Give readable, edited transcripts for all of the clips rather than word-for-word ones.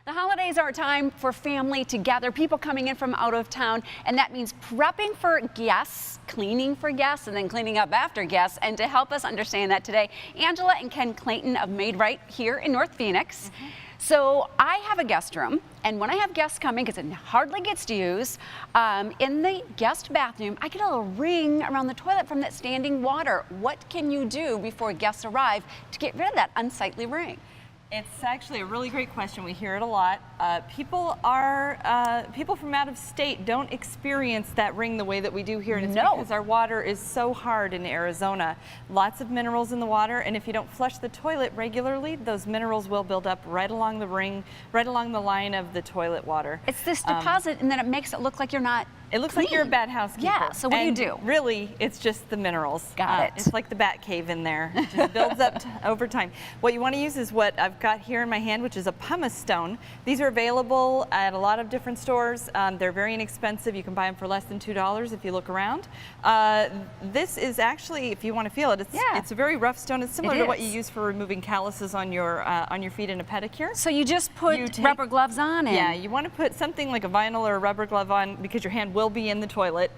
The holidays are a time for family to gather, people coming in from out of town, and that means prepping for guests, cleaning for guests, and then cleaning up after guests. And to help us understand that today, Angela and Ken Clayton of MaidRight here in North Phoenix. So I have a guest room, and when I have guests coming, because it hardly gets used, in the guest bathroom, I get a little ring around the toilet from that standing water. What can you do before guests arrive to get rid of that unsightly ring? It's actually a really great question. We hear it a lot. People from out of state don't experience that ring the way that we do here, and it's because our water is so hard in Arizona. Lots of minerals in the water, and if you don't flush the toilet regularly, those minerals will build up right along the ring, right along the line of the toilet water. It's this deposit, and then it makes it look like you're not It looks like you're a bad housekeeper. Yeah, so what do you do? Really, it's just the minerals. Got it. It's like the bat cave in there. It just builds up over time. What you want to use is what I've got here in my hand, which is a pumice stone. These are available at a lot of different stores. They're very inexpensive. You can buy them for less than $2 if you look around. This is actually, if you want to feel it, it's a very rough stone. It's similar to what you use for removing calluses on your feet in a pedicure. So you just put rubber gloves on? Yeah, you want to put something like a vinyl or a rubber glove on because your hand will be in the toilet.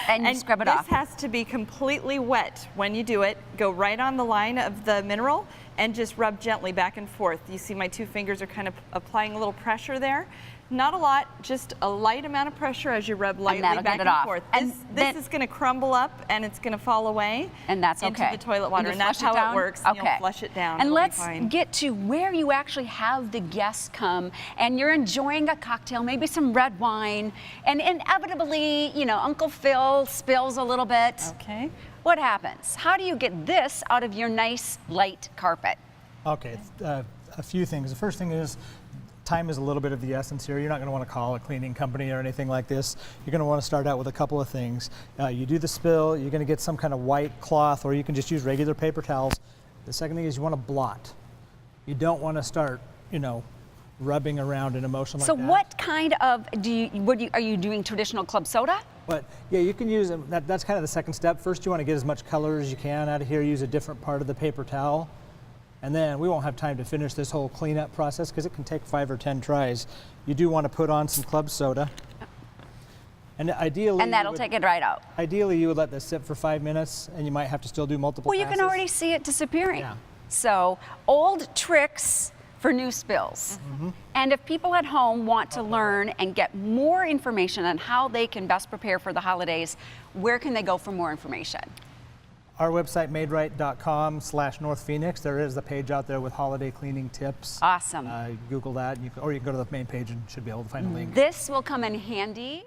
And you scrub it off. This has to be completely wet when you do it. Go right on the line of the mineral and just rub gently back and forth. You see my two fingers are kind of applying a little pressure there. Not a lot, just a light amount of pressure as you rub lightly back and forth. This is going to crumble up and it's going to fall away into the toilet water, and that's how it works. You'll flush it down. And let's get to where you actually have the guests come and you're enjoying a cocktail, maybe some red wine, and inevitably, you know, Uncle Phil spills a little bit. Okay. What happens? How do you get this out of your nice light carpet? Okay, a few things. The first thing is, time is a little bit of the essence here. You're not going to want to call a cleaning company or anything like this. You're going to want to start out with a couple of things. You do the spill, you're going to get some kind of white cloth, or you can just use regular paper towels. The second thing is you want to blot. You don't want to start, you know, rubbing around in a motion like that. So what kind of, are you doing traditional club soda? But yeah, you can use, that's kind of the second step. First you want to get as much color as you can out of here. Use a different part of the paper towel. And then we won't have time to finish this whole cleanup process because it can take 5 or 10 tries. You do want to put on some club soda. And ideally, and that'll take it right out. Ideally, you would let this sit for 5 minutes, and you might have to still do multiple passes. Well, you can already see it disappearing. Yeah. So, old tricks for new spills. And if people at home want to learn and get more information on how they can best prepare for the holidays, where can they go for more information? Our website, maidright.com/North Phoenix. There is a page out there with holiday cleaning tips. Awesome. Google that, or you can go to the main page and should be able to find a link. This will come in handy.